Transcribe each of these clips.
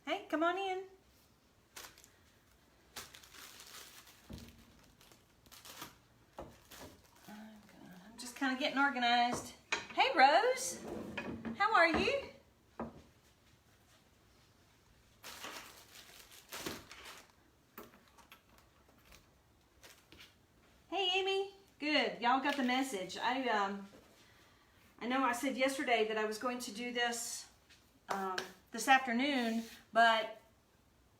Hey, come on in. I'm just kind of getting organized. Hey, Rose. How are you? Hey, Amy. Good. Y'all got the message. I know I said yesterday that I was going to do this this afternoon, but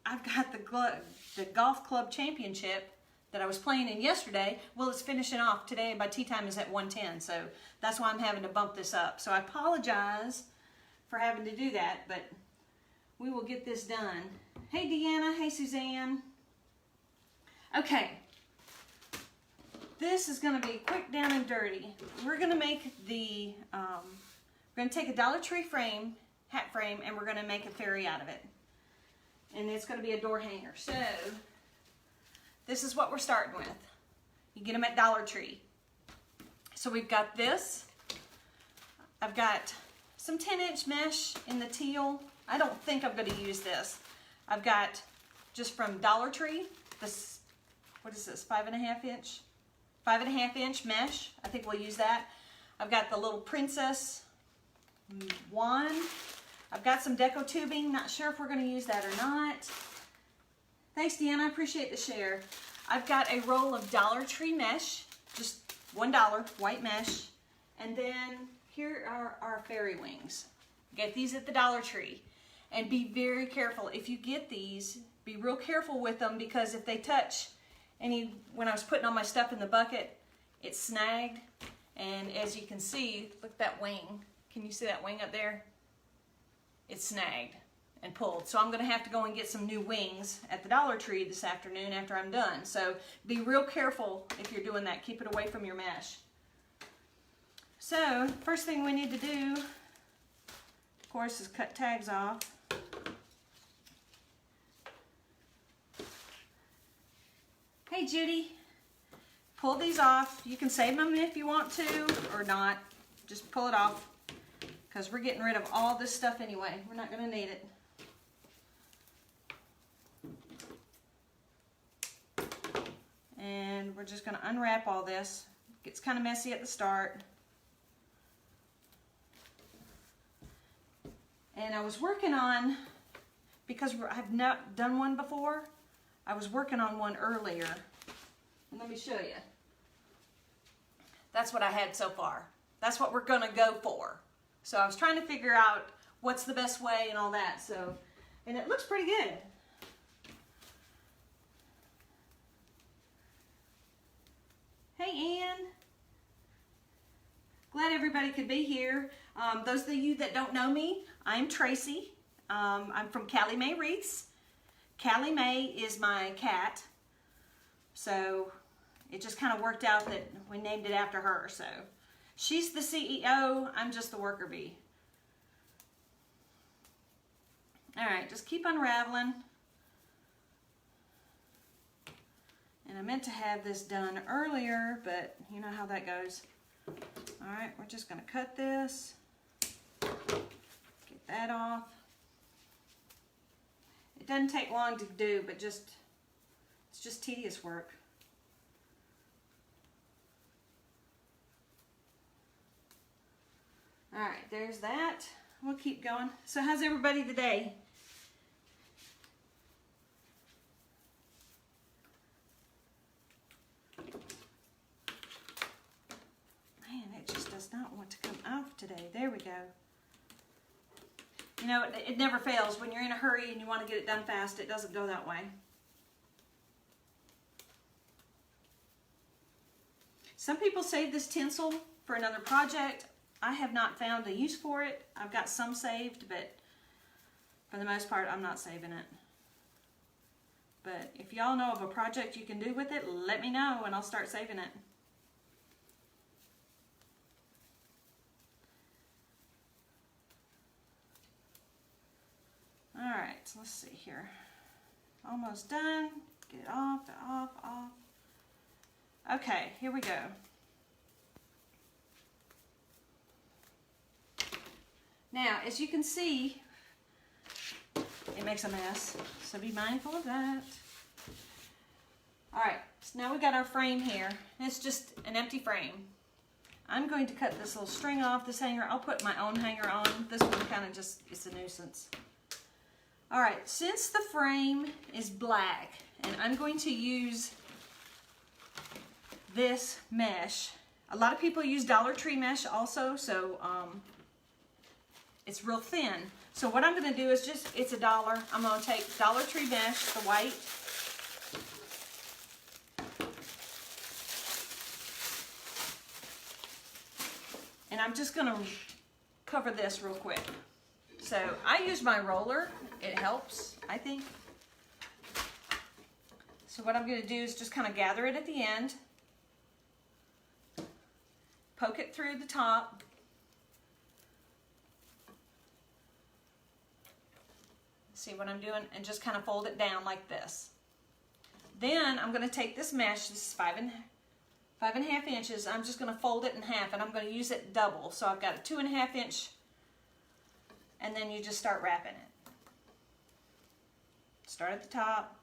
I've got the golf club championship that I was playing in yesterday. Well, it's finishing off today. My tee time is at 1:10, so that's why I'm having to bump this up. So I apologize for having to do that, but we will get this done. Hey, Deanna. Hey, Suzanne. Okay. This is going to be quick, down, and dirty. We're going to make we're going to take a Dollar Tree frame, hat frame, and we're going to make a fairy out of it. And it's going to be a door hanger. So, this is what we're starting with. You get them at Dollar Tree. So we've got this. I've got some 10-inch mesh in the teal. I don't think I'm going to use this. I've got just from Dollar Tree, this, what is this, 5.5 inch? 5.5 inch mesh. I think we'll use that. I've got the little princess wand. I've got some Deco tubing. Not sure if we're going to use that or not. Thanks, Deanna. I appreciate the share. I've got a roll of Dollar Tree mesh, just $1 white mesh. And then here are our fairy wings. Get these at the Dollar Tree. And be very careful. If you get these, be real careful with them, because if they touch when I was putting all my stuff in the bucket, it snagged. And as you can see, look at that wing. Can you see that wing up there? It's snagged and pulled. So I'm going to have to go and get some new wings at the Dollar Tree this afternoon after I'm done. So be real careful if you're doing that. Keep it away from your mesh. So first thing we need to do, of course, is cut tags off. Hey, Judy. Pull these off. You can save them if you want to or not. Just pull it off, because we're getting rid of all this stuff anyway. We're not going to need it. And we're just going to unwrap all this. It gets kind of messy at the start. And I was working on, because I've not done one before, I was working on one earlier. And let me show you. That's what I had so far. That's what we're going to go for. So I was trying to figure out what's the best way and all that. So, and it looks pretty good. Hey, Ann. Glad everybody could be here. Those of you that don't know me, I'm Tracy. I'm from Callie Mae Wreaths. Callie Mae is my cat. So it just kind of worked out that we named it after her. So she's the CEO, I'm just the worker bee. All right, just keep unraveling. And I meant to have this done earlier, but you know how that goes. All right, we're just gonna cut this, get that off. It doesn't take long to do, but it's just tedious work. All right, there's that. We'll keep going. So how's everybody today? Man, it just does not want to come off today. There we go. You know, it never fails. When you're in a hurry and you want to get it done fast, it doesn't go that way. Some people save this tinsel for another project. I have not found a use for it. I've got some saved, but for the most part, I'm not saving it. But if y'all know of a project you can do with it, let me know and I'll start saving it. All right, so let's see here. Almost done. Get it off, off, off. Okay, here we go. Now, as you can see, in it makes a mess. So be mindful of that. All right, so now we got our frame here. It's just an empty frame. I'm going to cut this little string off this hanger. I'll put my own hanger on. This one kind of just, it's a nuisance. All right, since the frame is black, and I'm going to use this mesh. A lot of people use Dollar Tree mesh also, so it's real thin. So what I'm gonna do is just, it's $1. I'm gonna take Dollar Tree mesh, the white. And I'm just gonna cover this real quick. So I use my roller, it helps, I think. So what I'm gonna do is just kind of gather it at the end, poke it through the top, see what I'm doing, and just kind of fold it down like this. Then I'm gonna take this mesh, this is 5.5 inches, I'm just gonna fold it in half, and I'm gonna use it double. So I've got a 2.5 inch, and then you just start wrapping it. Start at the top,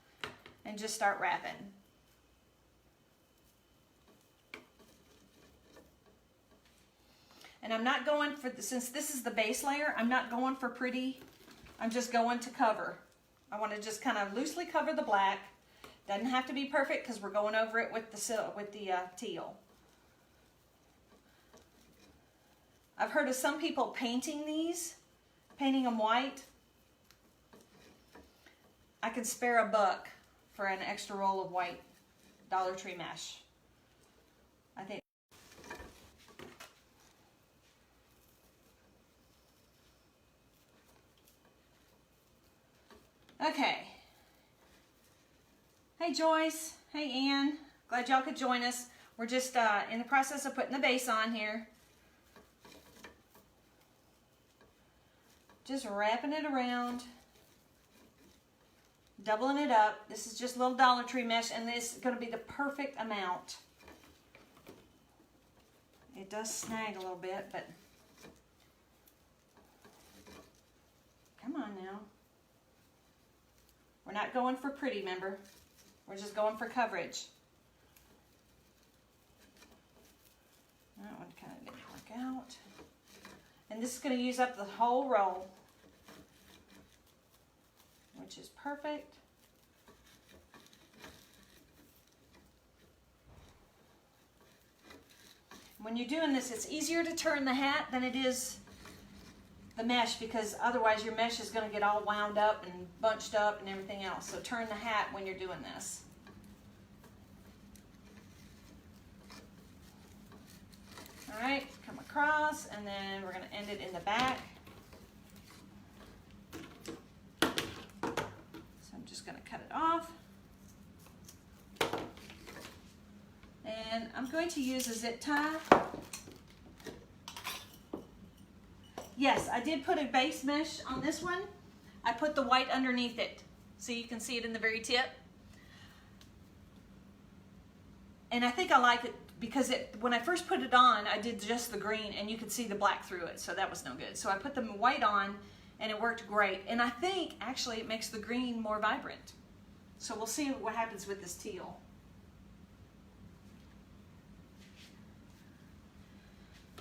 and just start wrapping. And I'm not going for, since this is the base layer, I'm not going for pretty, I'm just going to cover. I want to just kind of loosely cover the black. Doesn't have to be perfect because we're going over it with the teal. I've heard of some people painting these, painting them white. I can spare $1 for an extra roll of white Dollar Tree mesh. I think. Okay. Hey Joyce, hey Ann, glad y'all could join us. We're just in the process of putting the base on here. Just wrapping it around, doubling it up. This is just a little Dollar Tree mesh, and this is going to be the perfect amount. It does snag a little bit, but come on now. We're not going for pretty, remember? We're just going for coverage. That one kind of didn't work out. And this is going to use up the whole roll, which is perfect. When you're doing this, it's easier to turn the hat than it is the mesh, because otherwise your mesh is going to get all wound up and bunched up and everything else. So turn the hat when you're doing this. All right, come across, and then we're going to end it in the back. So I'm just going to cut it off. And I'm going to use a zip tie. Yes, I did put a base mesh on this one. I put the white underneath it, so you can see it in the very tip. And I think I like it because when I first put it on, I did just the green, and you could see the black through it, so that was no good. So I put the white on, and it worked great. And I think, actually, it makes the green more vibrant. So we'll see what happens with this teal.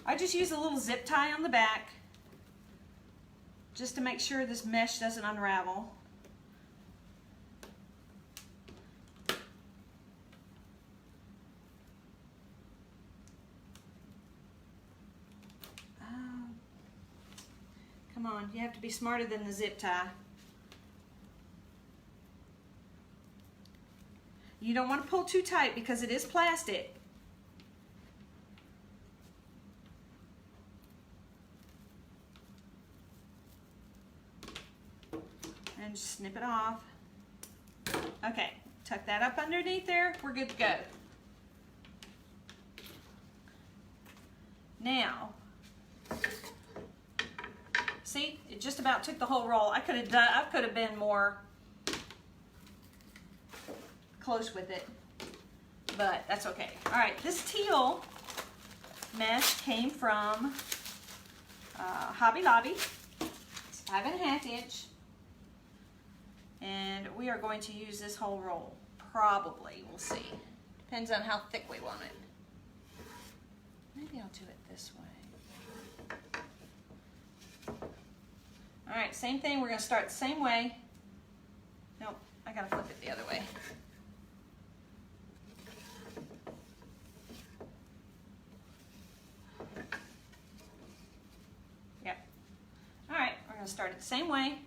I just use a little zip tie on the back, just to make sure this mesh doesn't unravel. Come on, you have to be smarter than the zip tie. You don't want to pull too tight because it is plastic. And just snip it off. Okay, tuck that up underneath there. We're good to go. Now, see, it just about took the whole roll. I could have been more close with it, but that's okay. All right, this teal mesh came from Hobby Lobby. It's 5.5 inch. we are going to use this whole roll. Probably, we'll see. Depends on how thick we want it. Maybe I'll do it this way. All right, same thing. We're going to start the same way. Nope, I got to flip it the other way. Yep. All right, we're going to start it the same way.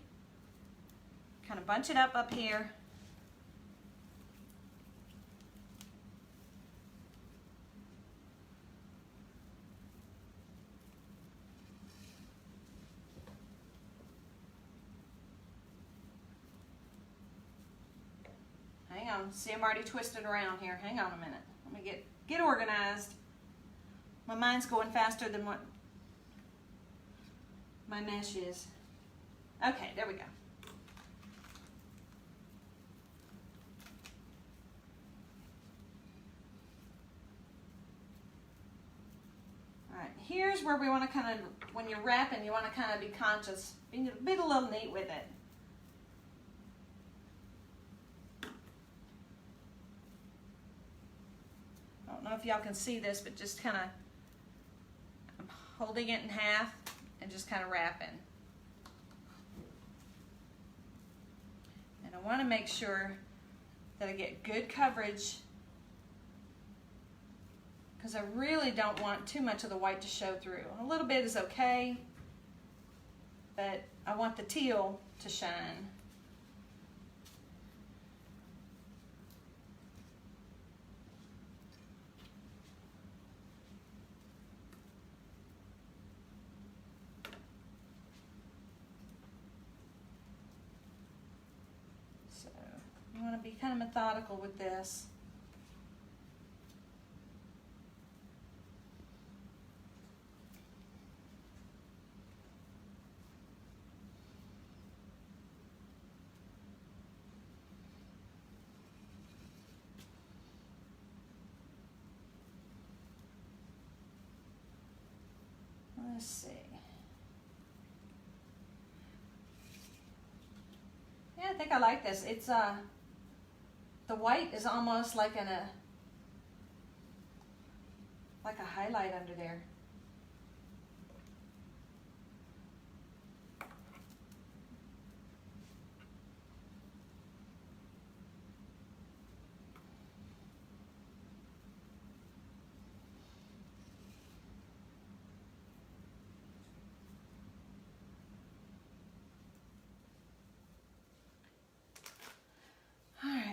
Kind of bunch it up here. Hang on, see I'm already twisted around here. Hang on a minute. Let me get organized. My mind's going faster than what my mesh is. Okay, there we go. All right, here's where we want to kind of, when you're wrapping, you want to kind of be conscious, be a little neat with it. I don't know if y'all can see this, but just kind of, I'm holding it in half and just kind of wrapping. And I want to make sure that I get good coverage, because I really don't want too much of the white to show through. A little bit is okay, but I want the teal to shine. So you want to be kind of methodical with this. Let's see. Yeah, I think I like this. It's the white is almost like a highlight under there.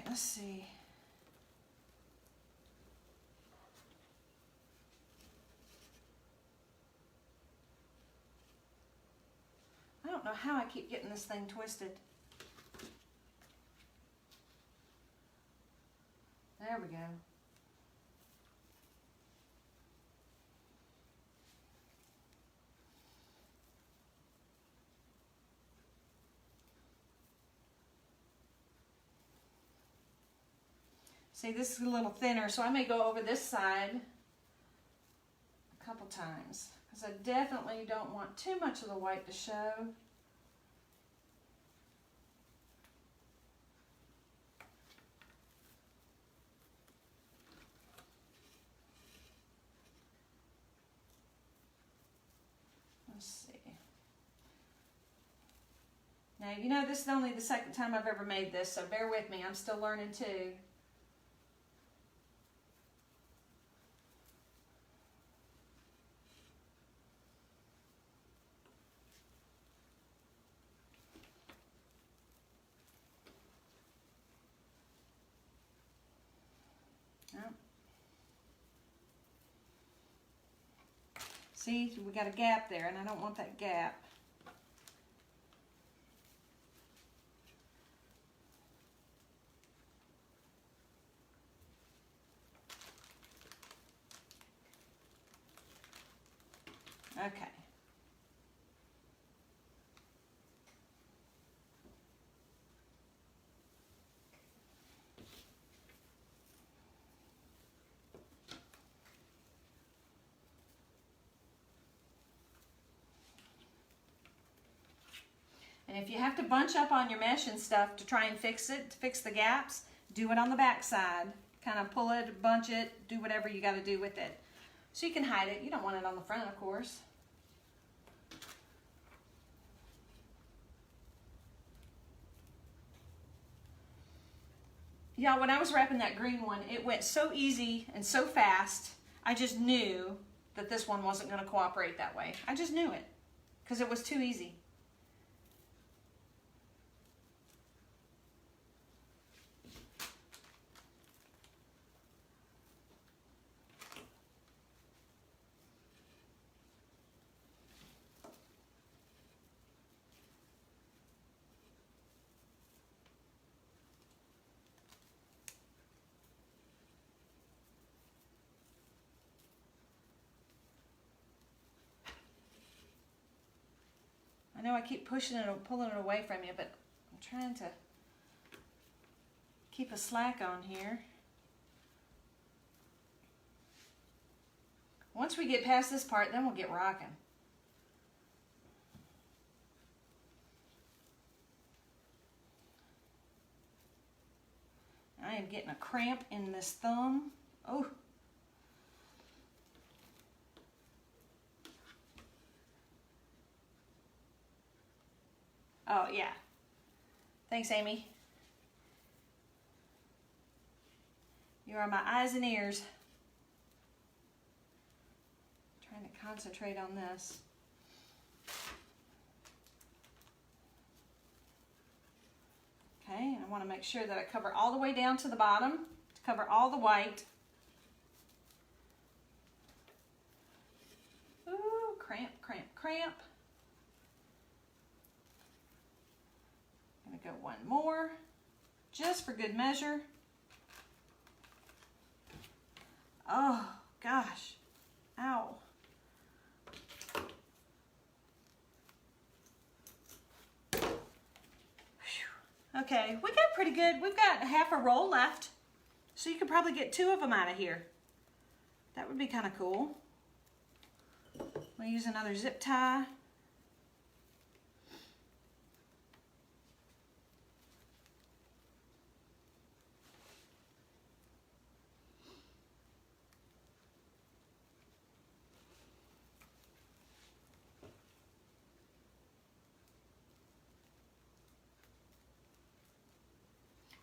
Let's see. I don't know how I keep getting this thing twisted. There we go. See, this is a little thinner, so I may go over this side a couple times, because I definitely don't want too much of the white to show. Let's see. Now, you know, this is only the second time I've ever made this, so bear with me. I'm still learning too. See, we got a gap there, and I don't want that gap. Okay. And if you have to bunch up on your mesh and stuff to try and fix it, to fix the gaps, do it on the back side. Kind of pull it, bunch it, do whatever you got to do with it. So you can hide it. You don't want it on the front, of course. Yeah, when I was wrapping that green one, it went so easy and so fast. I just knew that this one wasn't going to cooperate that way. I just knew it because it was too easy. I know I keep pushing it or pulling it away from you, but I'm trying to keep a slack on here. Once we get past this part, then we'll get rocking. I am getting a cramp in this thumb. Oh. Oh, yeah. Thanks, Amy. You are my eyes and ears. I'm trying to concentrate on this. Okay, and I want to make sure that I cover all the way down to the bottom to cover all the white. Ooh, cramp, cramp, cramp. I'm going to go one more, just for good measure. Oh, gosh. Ow. Okay, we got pretty good. We've got half a roll left, so you could probably get 2 of them out of here. That would be kind of cool. We'll use another zip tie.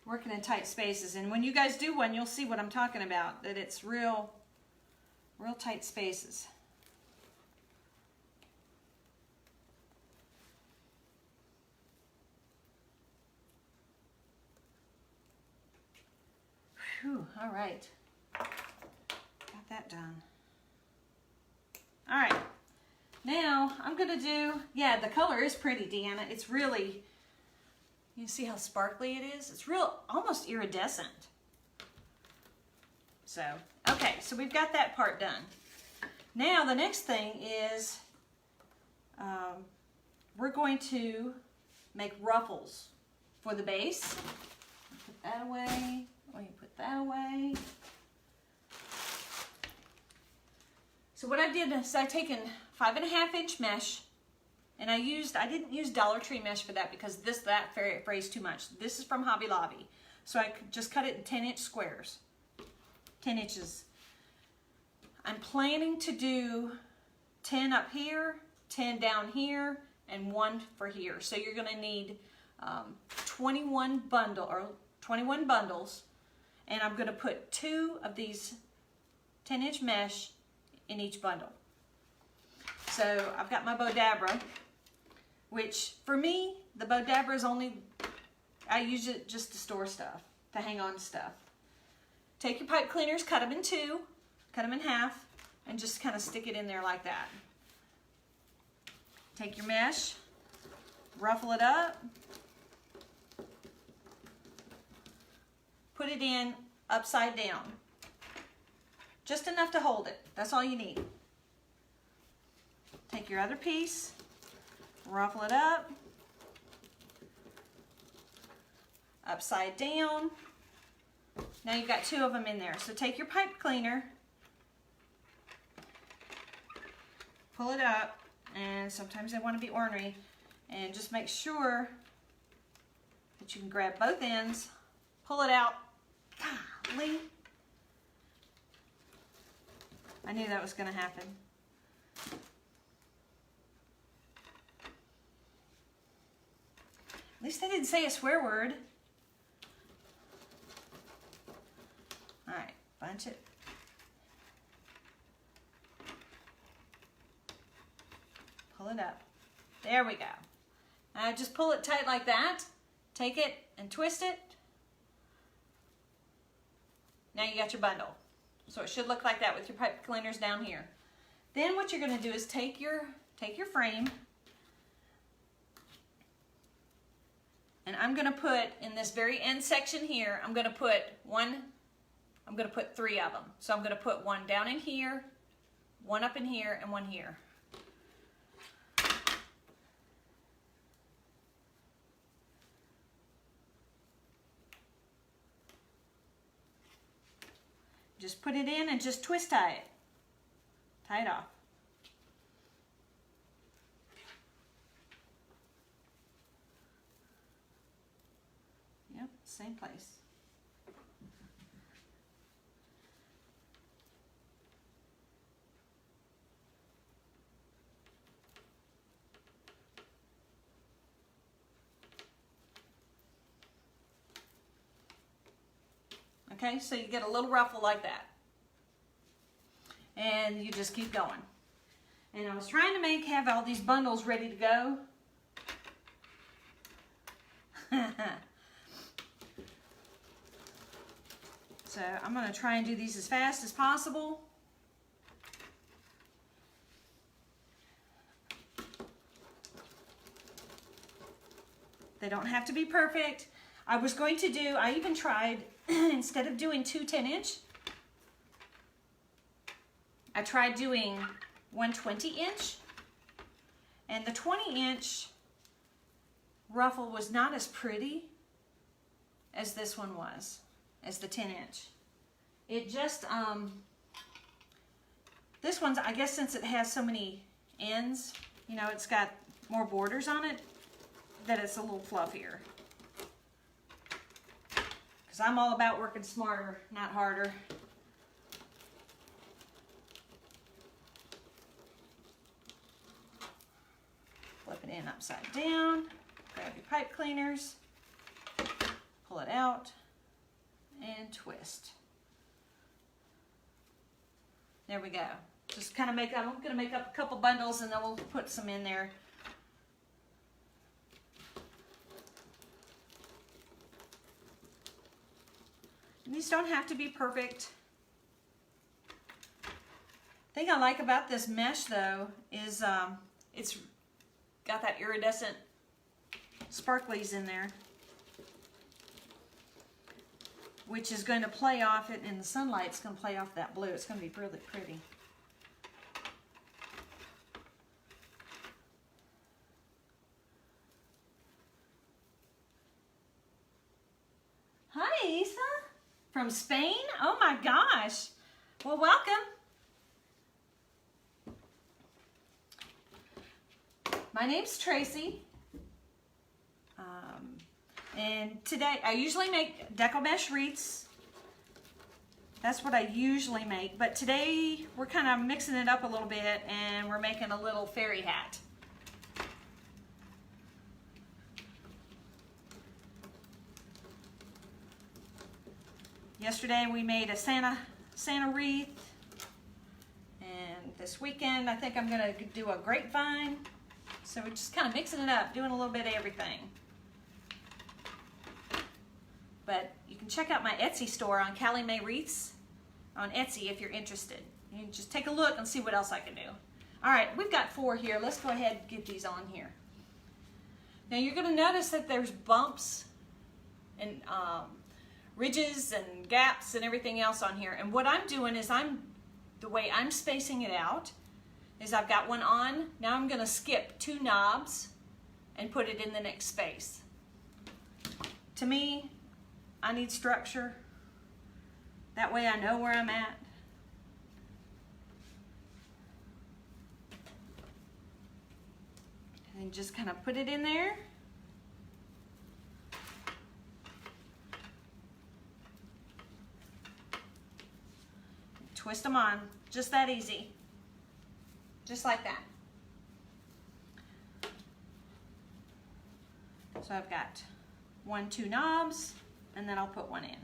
Working in tight spaces, and when you guys do one, you'll see what I'm talking about, that it's real tight spaces. Whew, all right, got that done. All right, now I'm gonna do, yeah, the color is pretty, Deanna. It's really, you see how sparkly it is? It's real, almost iridescent. So, okay, so we've got that part done. Now the next thing is we're going to make ruffles for the base. Put that away. Let me put that away. So what I did is I taken 5.5-inch mesh. And I didn't use Dollar Tree mesh for that because that frays too much. This is from Hobby Lobby. So I just cut it in 10-inch squares. 10 inches. I'm planning to do 10 up here, 10 down here, and 1 for here. So you're going to need 21 bundles. And I'm going to put 2 of these 10-inch mesh in each bundle. So I've got my Bodabra, which for me, the Bodabra is only, I use it just to store stuff, to hang on to stuff. Take your pipe cleaners, cut them in 2, cut them in half, and just kind of stick it in there like that. Take your mesh, ruffle it up, put it in upside down. Just enough to hold it, that's all you need. Take your other piece, ruffle it up, upside down. Now you've got 2 of them in there. So take your pipe cleaner, pull it up, and sometimes they want to be ornery. And just make sure that you can grab both ends, pull it out. Golly. I knew that was going to happen. At least they didn't say a swear word. All right, bunch it. Pull it up. There we go. Now just pull it tight like that. Take it and twist it. Now you got your bundle. So it should look like that with your pipe cleaners down here. Then what you're going to do is take your frame, and I'm going to put in this very end section here, I'm going to put 3 of them. So I'm going to put one down in here, one up in here, and one here. Just put it in and just twist tie it. Tie it off. Yep, same place. Okay, so you get a little ruffle like that. And you just keep going. And I was trying to have all these bundles ready to go. So I'm going to try and do these as fast as possible. They don't have to be perfect. I was going to do, I even tried, instead of doing 2 10-inch, I tried doing 1 20-inch, and the 20-inch ruffle was not as pretty as this one was, as the 10-inch. It just, this one's, I guess since it has so many ends, you know, it's got more borders on it, that it's a little fluffier. Because I'm all about working smarter, not harder. Flip it in upside down, grab your pipe cleaners, pull it out, and twist. There we go. Just kind of I'm going to make up a couple bundles and then we'll put some in there. And these don't have to be perfect. The thing I like about this mesh though is it's got that iridescent sparklies in there, which is going to play off it in the sunlight. It's going to play off that blue. It's going to be really pretty. Hi, Isa. From Spain? Oh my gosh. Well, welcome. My name's Tracy. And today, I usually make Deco mesh wreaths. That's what I usually make. But today, we're kind of mixing it up a little bit and we're making a little fairy hat. Yesterday we made a Santa wreath, and this weekend I think I'm going to do a grapevine. So we're just kind of mixing it up, doing a little bit of everything. But you can check out my Etsy store on Callie Mae Wreaths on Etsy if you're interested. You can just take a look and see what else I can do. All right, we've got 4 here. Let's go ahead and get these on here. Now you're going to notice that there's bumps and ridges and gaps and everything else on here. And what I'm doing is the way I'm spacing it out is I've got one on. Now I'm going to skip 2 knobs and put it in the next space. To me, I need structure. That way I know where I'm at. And just kind of put it in there. Twist them on, just that easy. Just like that. So I've got 2 knobs, and then I'll put one in.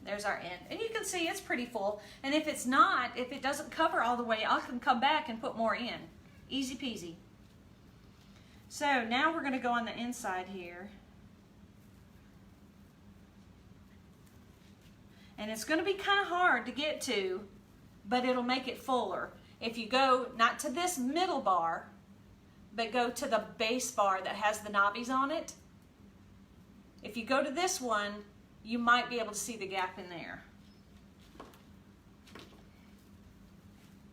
There's our end. And you can see it's pretty full. And if it's not, if it doesn't cover all the way, I can come back and put more in. Easy peasy. So now we're going to go on the inside here. And it's going to be kind of hard to get to, but it'll make it fuller. If you go not to this middle bar, but go to the base bar that has the knobbies on it. If you go to this one, you might be able to see the gap in there.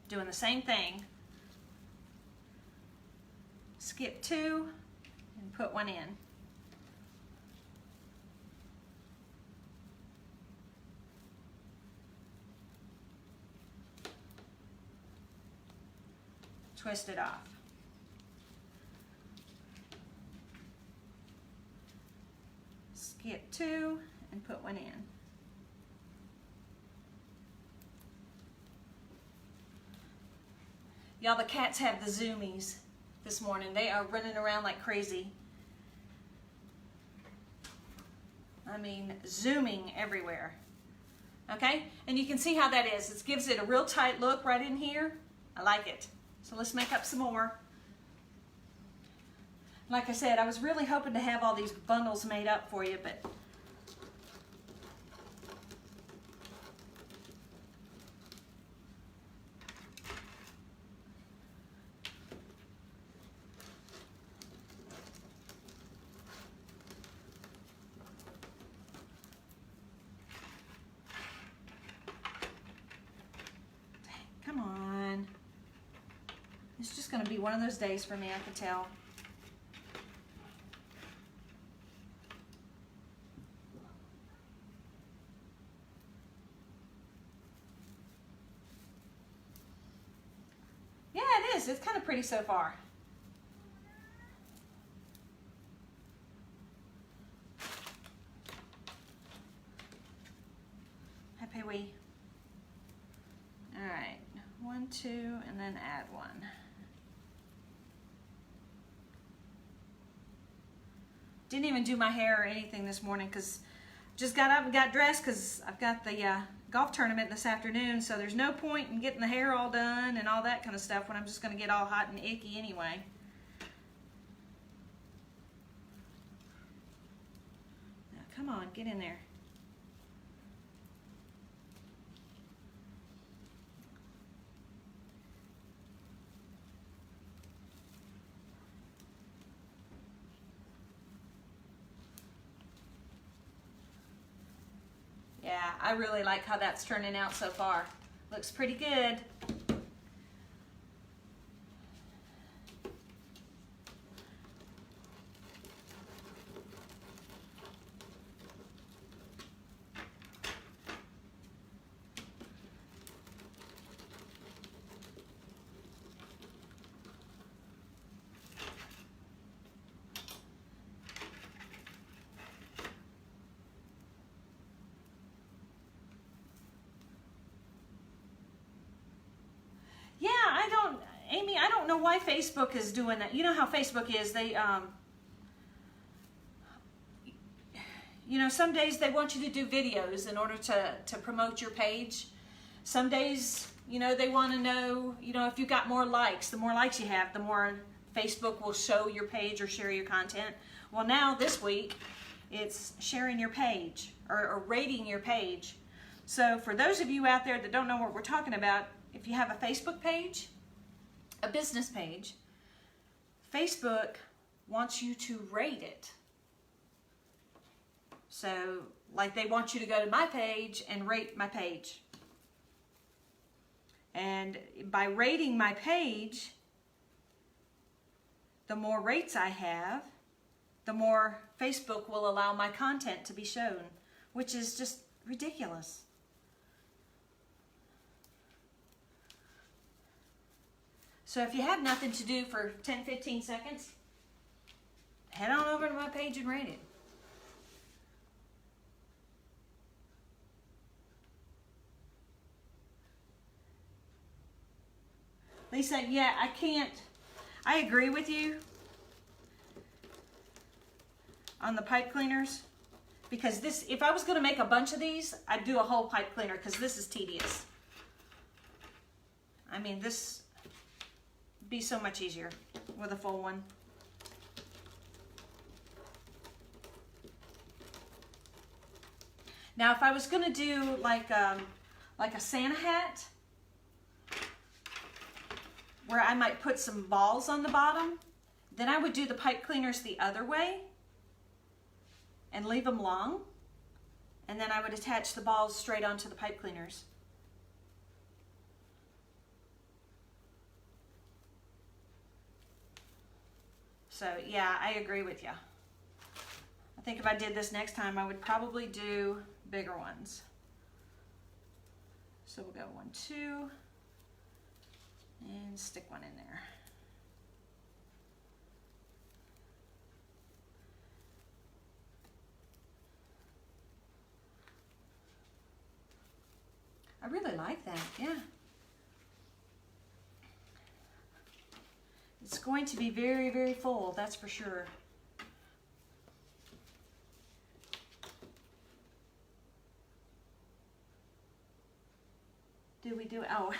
Doing the same thing. Skip 2 and put one in. Twist it off. Skip 2 and put one in. Y'all, the cats have the zoomies this morning. They are running around like crazy. I mean, zooming everywhere. Okay? And you can see how that is. It gives it a real tight look right in here. I like it. So let's make up some more. Like I said, I was really hoping to have all these bundles made up for you, but come on. It's just going to be one of those days for me, I can tell. Yeah, it is. It's kind of pretty so far. Happy we. All right. 1, 2, and then add 1. Didn't even do my hair or anything this morning because just got up and got dressed because I've got the golf tournament this afternoon, so there's no point in getting the hair all done and all that kind of stuff when I'm just going to get all hot and icky anyway. Now, come on, get in there. Yeah, I really like how that's turning out so far. Looks pretty good. Amy, I don't know why Facebook is doing that. You know how Facebook is. They, you know, some days they want you to do videos in order to promote your page. Some days, you know, they want to know, you know, if you got more likes. The more likes you have, the more Facebook will show your page or share your content. Well, now this week, it's sharing your page or rating your page. So for those of you out there that don't know what we're talking about, if you have a Facebook page, a business page, Facebook wants you to rate it. So, like they want you to go to my page and rate my page. And by rating my page, the more rates I have, the more Facebook will allow my content to be shown, which is just ridiculous. So if you have nothing to do for 10-15 seconds, head on over to my page and rate it. Lisa, yeah, I can't. I agree with you on the pipe cleaners, because this, if I was going to make a bunch of these, I'd do a whole pipe cleaner, because this is tedious. I mean, this would be so much easier with a full one. Now, if I was going to do like a Santa hat, where I might put some balls on the bottom, then I would do the pipe cleaners the other way and leave them long, and then I would attach the balls straight onto the pipe cleaners. So yeah, I agree with you. I think if I did this next time, I would probably do bigger ones. So we'll go 1, 2, and stick one in there. I really like that, yeah. It's going to be very, very full, that's for sure. Do we do it? Oh.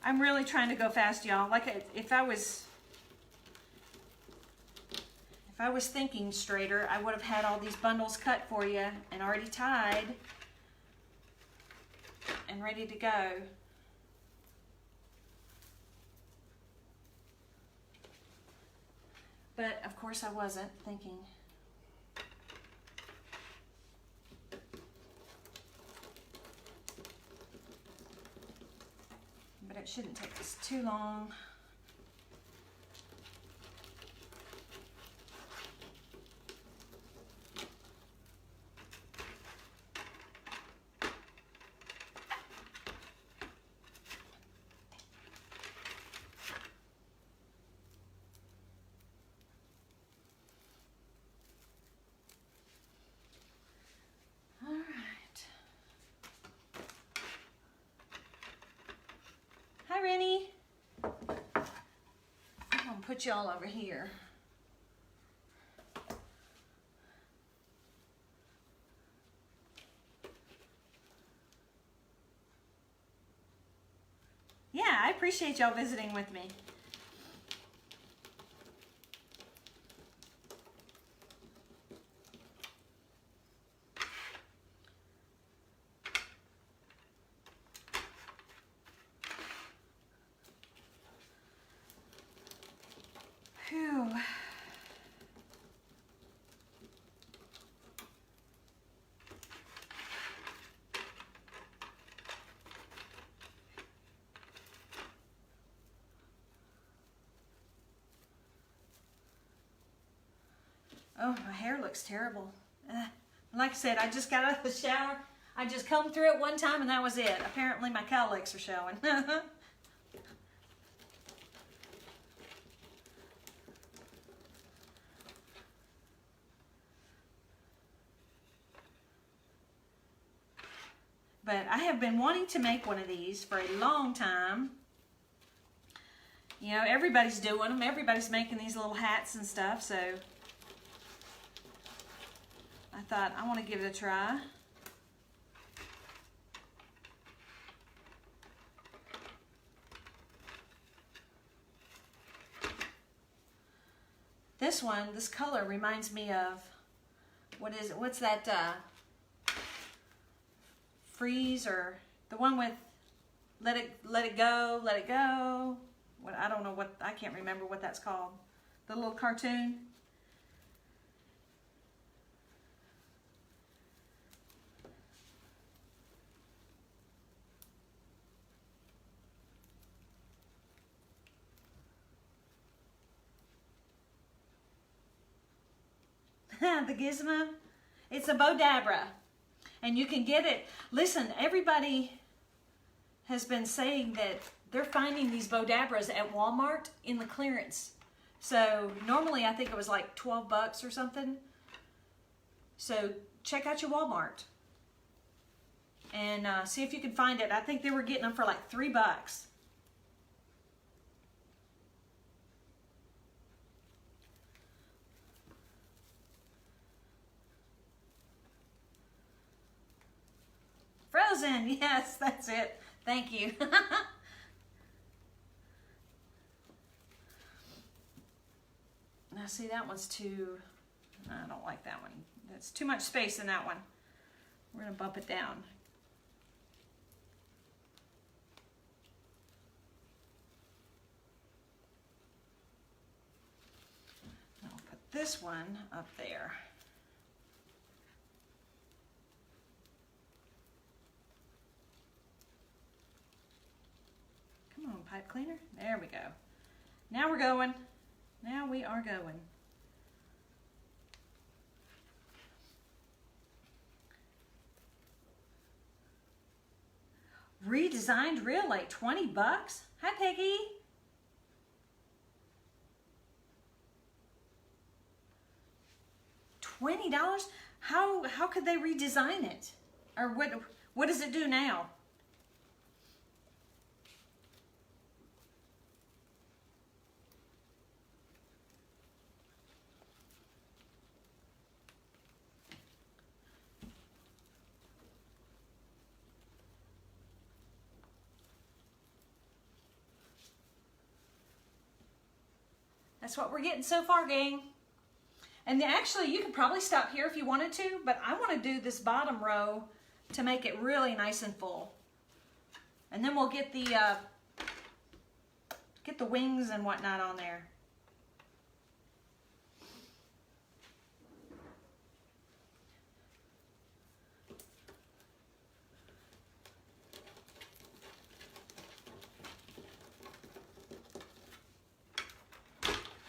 I'm really trying to go fast, y'all. Like if I was thinking straighter, I would have had all these bundles cut for you and already tied and ready to go. But of course I wasn't thinking. But it shouldn't take us too long. Rennie. I'm gonna put y'all over here. Yeah, I appreciate y'all visiting with me. Phew. Oh, my hair looks terrible. Like I said, I just got out of the shower. I just combed through it one time and that was it. Apparently my cowlicks are showing. But I have been wanting to make one of these for a long time. You know, everybody's doing them. Everybody's making these little hats and stuff, so I thought I want to give it a try. This one, this color reminds me of, what is it? What's that, Freeze, or the one with let it go. What, I don't know what, I can't remember what that's called. The little cartoon. Yeah, the gizmo. It's a Bodabra. And you can get it. Listen, everybody has been saying that they're finding these Bodabras at Walmart in the clearance. So normally I think it was like 12 bucks or something. So check out your Walmart and see if you can find it. I think they were getting them for like 3 bucks. Frozen, yes, that's it. Thank you. Now see, that one's too, I don't like that one. That's too much space in that one. We're gonna bump it down. I'll put this one up there. Come on, pipe cleaner. There we go. Now we're going. Now we are going. Redesigned reel, like 20 bucks? Hi, Peggy. $20? How could they redesign it? Or what does it do now? That's what we're getting so far, gang. And actually, you could probably stop here if you wanted to, but I want to do this bottom row to make it really nice and full. And then we'll get the wings and whatnot on there.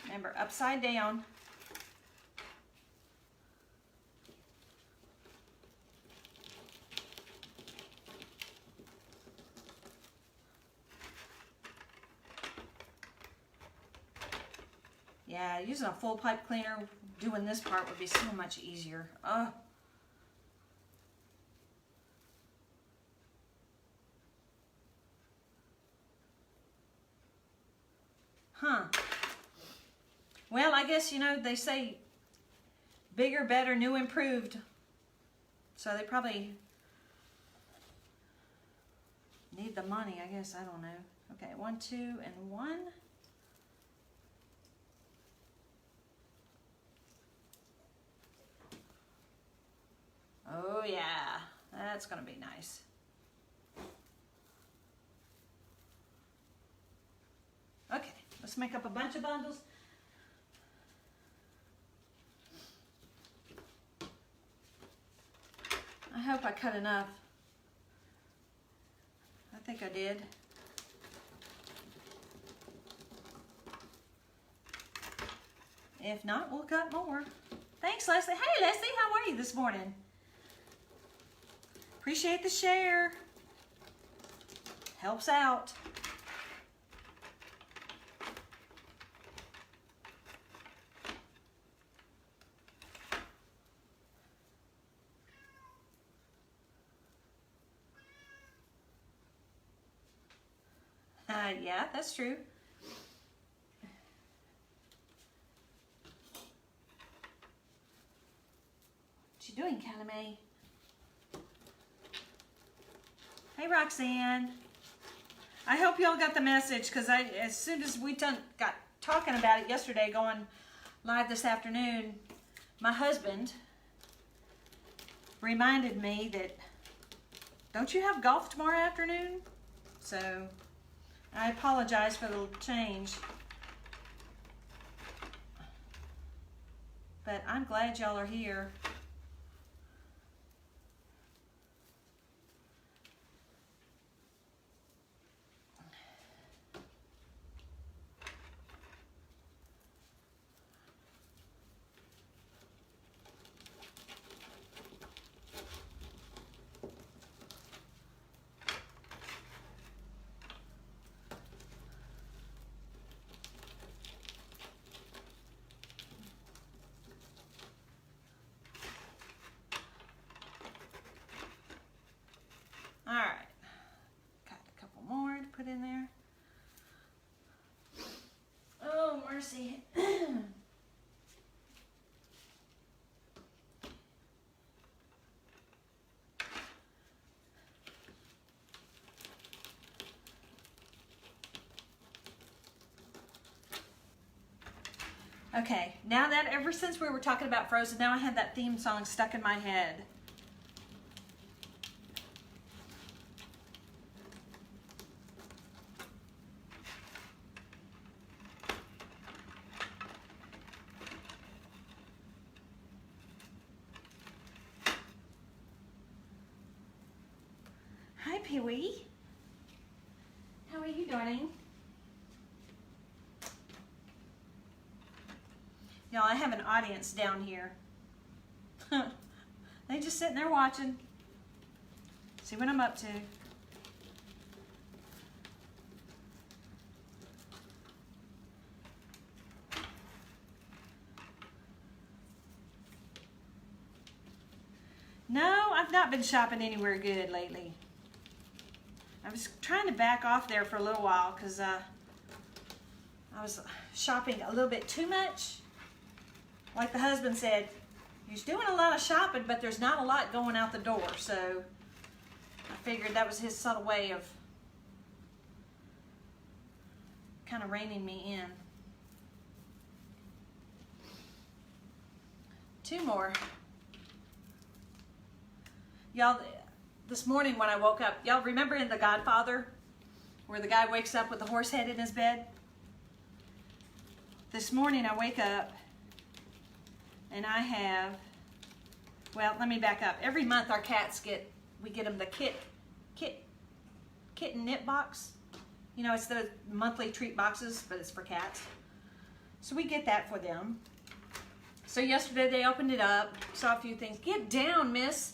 Remember, upside down. Yeah, using a full pipe cleaner, doing this part would be so much easier. Huh. Well, I guess, you know, they say bigger, better, new, improved. So they probably need the money, I guess. I don't know. Okay, 1, 2, and 1. Oh yeah, that's gonna be nice. Okay, let's make up a bunch of bundles. I hope I cut enough. I think I did. If not, we'll cut more. Thanks, Leslie. Hey, Leslie, how are you this morning? Appreciate the share. Helps out. Yeah, that's true. What you doing, Kalame? Hey, Roxanne. I hope y'all got the message, because as soon as we got talking about it yesterday, going live this afternoon, my husband reminded me that, don't you have golf tomorrow afternoon? So I apologize for the change. But I'm glad y'all are here. Okay, now that ever since we were talking about Frozen, now I had that theme song stuck in my head. Hi, Pee-wee. How are you doing? Y'all, I have an audience down here. They just sitting there watching. See what I'm up to. No, I've not been shopping anywhere good lately. I was trying to back off there for a little while because I was shopping a little bit too much. Like the husband said, he's doing a lot of shopping, but there's not a lot going out the door. So I figured that was his subtle way of kind of reining me in. 2 more. Y'all, this morning when I woke up, y'all remember in The Godfather where the guy wakes up with the horse head in his bed? This morning I wake up and I have, well, let me back up. Every month our cats we get them the kitten knit box. You know, it's the monthly treat boxes, but it's for cats. So we get that for them. So yesterday they opened it up, saw a few things. Get down, miss.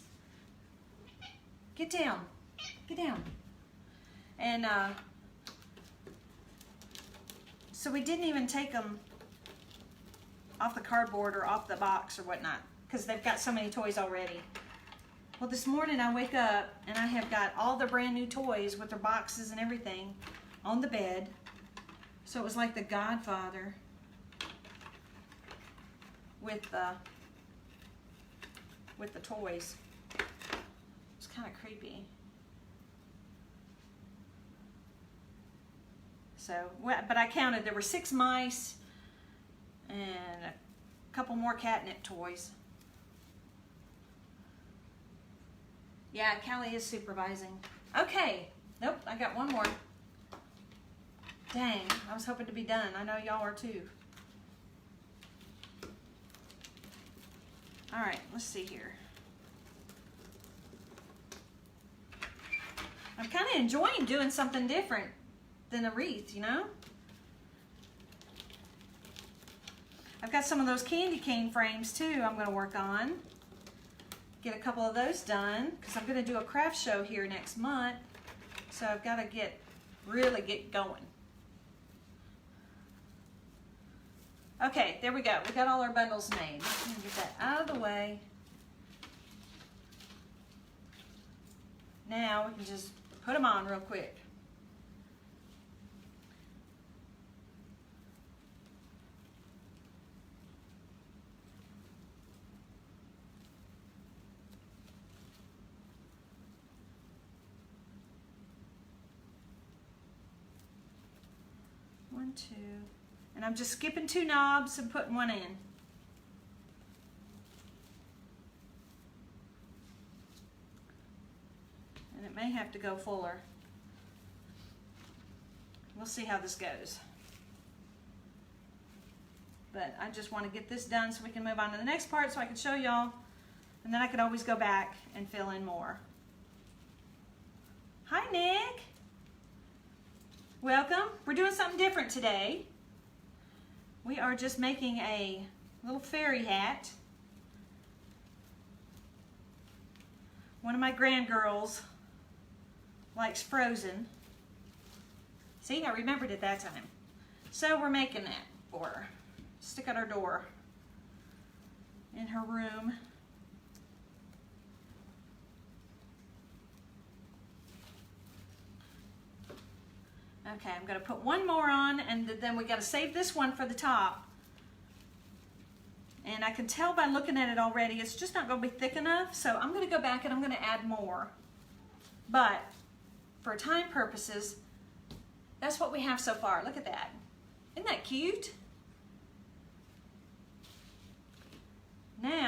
Get down. Get down. And so we didn't even take them off the cardboard or off the box or whatnot because they've got so many toys already. Well, this morning I wake up and I have got all the brand new toys with their boxes and everything on the bed. So it was like The Godfather with the toys. It's kind of creepy. So, but I counted, there were 6 mice and a couple more catnip toys. Yeah, Callie is supervising. Okay, nope, I got one more. Dang, I was hoping to be done. I know y'all are too. All right, let's see here. I'm kind of enjoying doing something different than a wreath, you know? I've got some of those candy cane frames too I'm going to work on. Get a couple of those done because I'm going to do a craft show here next month. So I've got to really get going. Okay, there we go. We got all our bundles made. I'm going to get that out of the way. Now we can just put them on real quick. One, 2, and I'm just skipping 2 knobs and putting one in. And it may have to go fuller. We'll see how this goes. But I just want to get this done so we can move on to the next part so I can show y'all, and then I can always go back and fill in more. Hi, Nick. Welcome. We're doing something different today. We are just making a little fairy hat. One of my grandgirls likes Frozen. See, I remembered it that time. So we're making that for her. Stick at her door in her room. Okay, I'm going to put one more on, and then we got to save this one for the top. And I can tell by looking at it already, it's just not going to be thick enough. So I'm going to go back and I'm going to add more. But for time purposes, that's what we have so far. Look at that. Isn't that cute?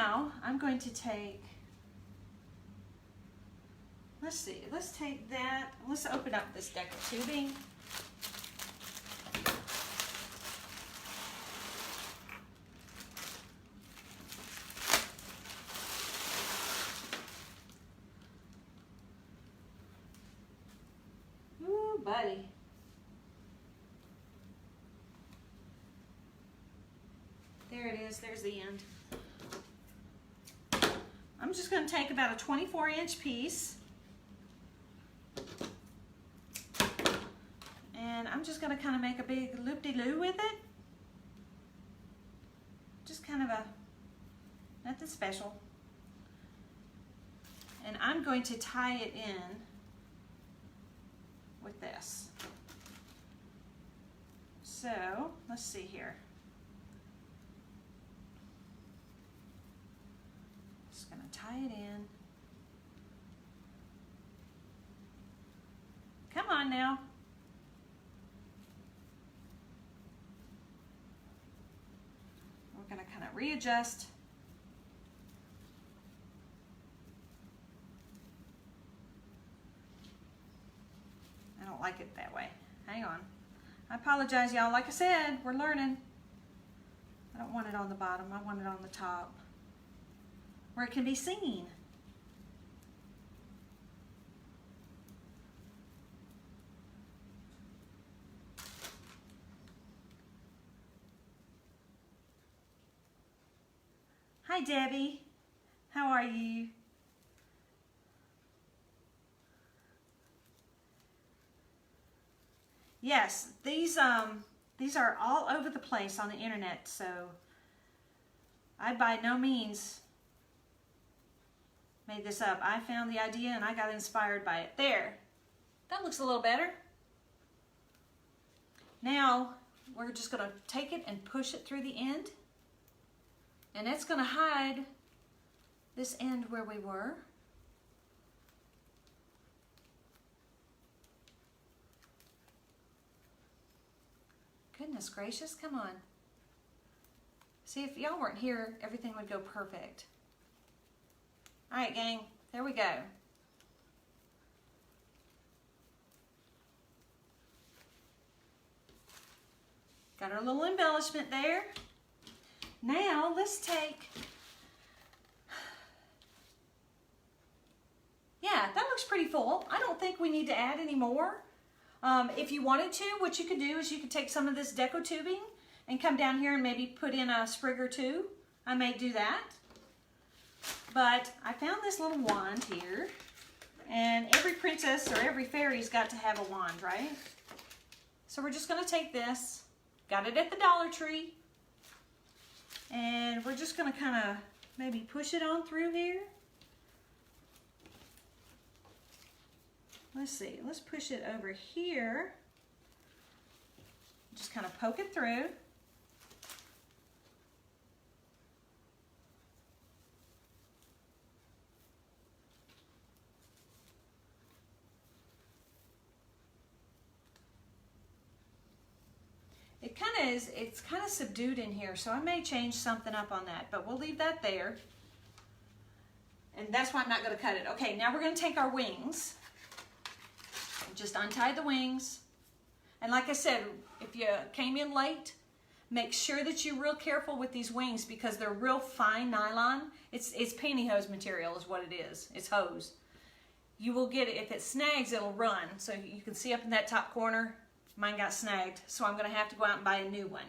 now I'm going to take, let's see, let's take that, let's open up this Deco tubing. Ooh, buddy. There it is, there's the end. I'm just going to take about a 24-inch piece, and I'm just going to kind of make a big loop-de-loo with it. Just kind of a, nothing special. And I'm going to tie it in with this. So, let's see here. Gonna tie it in. Come on now. We're gonna kind of readjust. I don't like it that way. Hang on. I apologize, y'all. Like I said, we're learning. I don't want it on the bottom. I want it on the top, where it can be seen. Hi Debbie, how are you? Yes, these are all over the place on the internet, so I by no means made this up. I found the idea and I got inspired by it. There, that looks a little better. Now we're just going to take it and push it through the end, and that's going to hide this end where we were. Goodness gracious, come on. See, if y'all weren't here, everything would go perfect. All right, gang, there we go. Got our little embellishment there. Now, let's take, yeah, that looks pretty full. I don't think we need to add any more. If you wanted to, what you could do is you could take some of this Deco tubing and come down here and maybe put in a sprig or two. I may do that. But I found this little wand here, and every princess or every fairy's got to have a wand, right? So we're just going to take this, got it at the Dollar Tree, and we're just going to kind of maybe push it on through here. Let's see, let's push it over here. Just kind of poke it through. It's kind of subdued in here, so I may change something up on that, but we'll leave that there. And that's why I'm not going to cut it. Okay, now we're going to take our wings. Just untie the wings. And like I said, if you came in late, make sure that you're real careful with these wings because they're real fine nylon. It's pantyhose material is what it is. It's hose. You will get it. If it snags, it'll run. So you can see up in that top corner, mine got snagged. So I'm going to have to go out and buy a new one.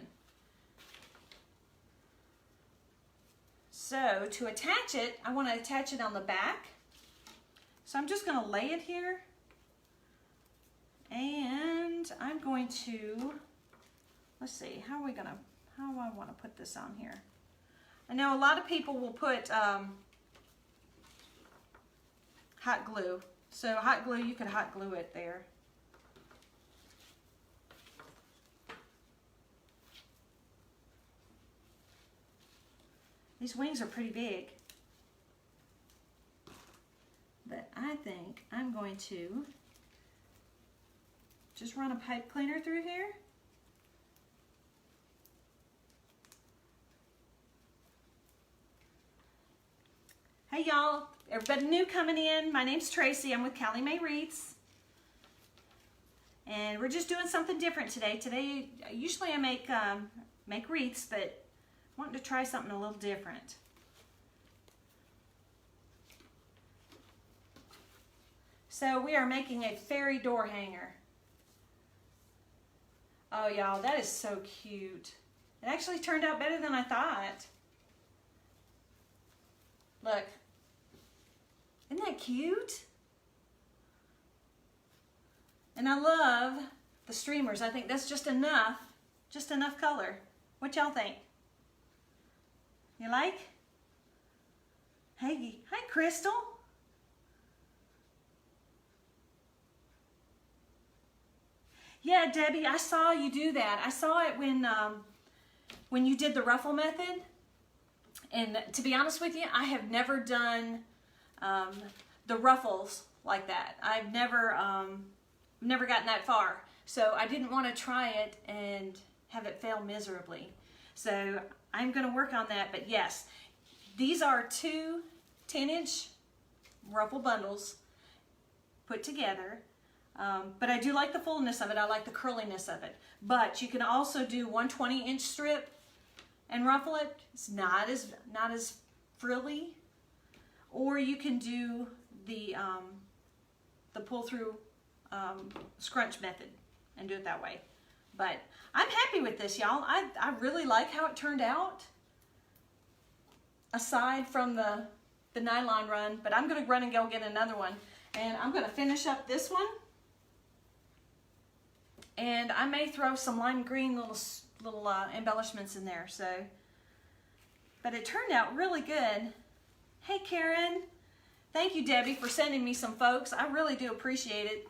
So to attach it, I want to attach it on the back. So I'm just going to lay it here. And I'm going to, let's see, how do I want to put this on here? I know a lot of people will put hot glue. So hot glue, you could hot glue it there. These wings are pretty big. But I think I'm going to just run a pipe cleaner through here. Hey y'all, everybody new coming in. My name's Tracy. I'm with Callie Mae Wreaths. And we're just doing something different today. Usually I make wreaths, but wanting to try something a little different. So we are making a fairy door hanger. Oh y'all, that is so cute. It actually turned out better than I thought. Look, isn't that cute? And I love the streamers. I think that's just enough color. What y'all think? You like? Hey, hi Crystal. Yeah, Debbie, I saw you do that. I saw it when you did the ruffle method. And to be honest with you, I have never done the ruffles like that. I've never gotten that far. So I didn't want to try it and have it fail miserably. So I'm going to work on that. But yes, these are two 10-inch ruffle bundles put together. But I do like the fullness of it. I like the curliness of it. But you can also do one 20-inch strip and ruffle it. It's not as frilly. Or you can do the pull through scrunch method and do it that way. But I'm happy with this, y'all. I really like how it turned out. Aside from the nylon run, but I'm gonna run and go get another one. And I'm gonna finish up this one. And I may throw some lime green little embellishments in there. So, but it turned out really good. Hey Karen, thank you Debbie for sending me some folks. I really do appreciate it.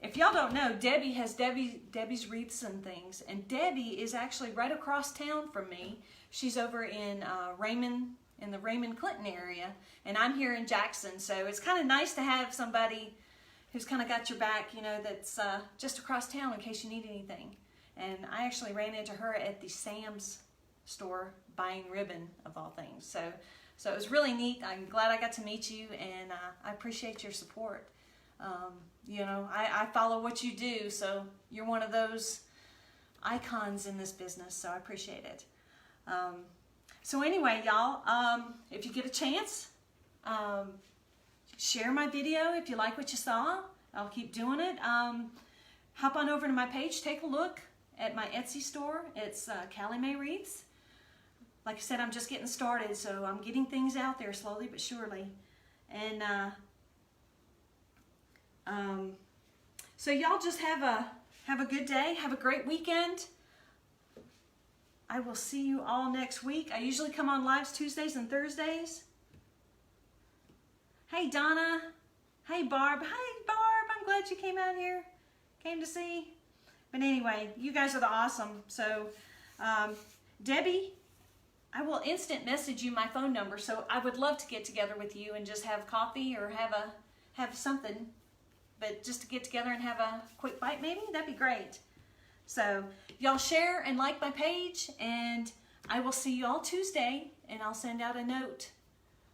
If y'all don't know, Debbie has Debbie's Wreaths and things, and Debbie is actually right across town from me. She's over in the Raymond Clinton area, and I'm here in Jackson. So it's kind of nice to have somebody who's kind of got your back, you know, that's just across town in case you need anything. And I actually ran into her at the Sam's store buying ribbon, of all things. So it was really neat. I'm glad I got to meet you, and I appreciate your support. You know, I follow what you do, so you're one of those icons in this business, so I appreciate it. So anyway, y'all, if you get a chance, share my video if you like what you saw. I'll keep doing it. Hop on over to my page, take a look at my Etsy store. It's Callie Mae Wreaths. Like I said, I'm just getting started, so I'm getting things out there slowly but surely. And so y'all just have a good day. Have a great weekend. I will see you all next week. I usually come on lives Tuesdays and Thursdays. Hey Donna. Hey Barb. Hi Barb. I'm glad you came out here. Came to see. But anyway, you guys are the awesome. So Debbie, I will instant message you my phone number. So I would love to get together with you and just have coffee or have something. But just to get together and have a quick bite maybe, that'd be great. So y'all share and like my page, and I will see you all Tuesday, and I'll send out a note,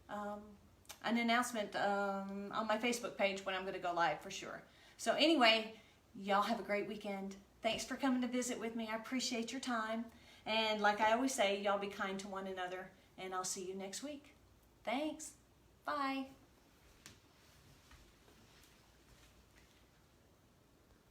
an announcement on my Facebook page when I'm going to go live for sure. So anyway, y'all have a great weekend. Thanks for coming to visit with me. I appreciate your time. And like I always say, y'all be kind to one another, and I'll see you next week. Thanks. Bye.